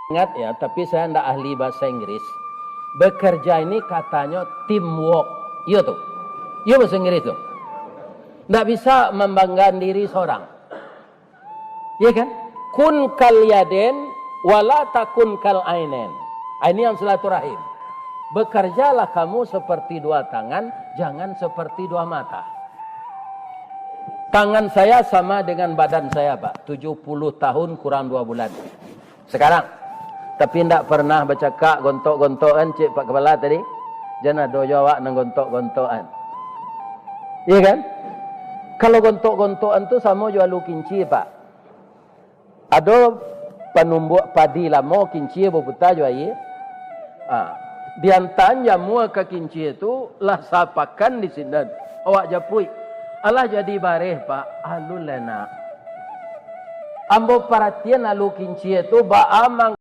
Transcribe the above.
Ingat ya, tapi saya tidak ahli bahasa Inggris. Bekerja ini katanya teamwork. Iya tuh. Iya bahasa Inggris tuh. Tidak bisa membanggakan diri seorang. Iya kan? Kun kal yaden wala takun kal ainen. Ini yang silaturahim. Bekerjalah kamu seperti dua tangan, jangan seperti dua mata. Tangan saya sama dengan badan saya, Pak. 70 tahun kurang 2 bulan. Sekarang. Tapi tidak pernah bercakap gontok-gontokan cik Pak Kepala tadi. Jangan ada jawab nang gontok-gontokan. Iya kan? Kalau gontok-gontokan tu sama jual lu kinci, Pak. Ada penumbuk padi lama kinci berputar jual ye. Di antaranya mua ke kinci itu lah sapakan di sini. Awak japui. Allah jadi bareh, Pak. Alul lena. Ambo perhatian alu kinci itu ba amang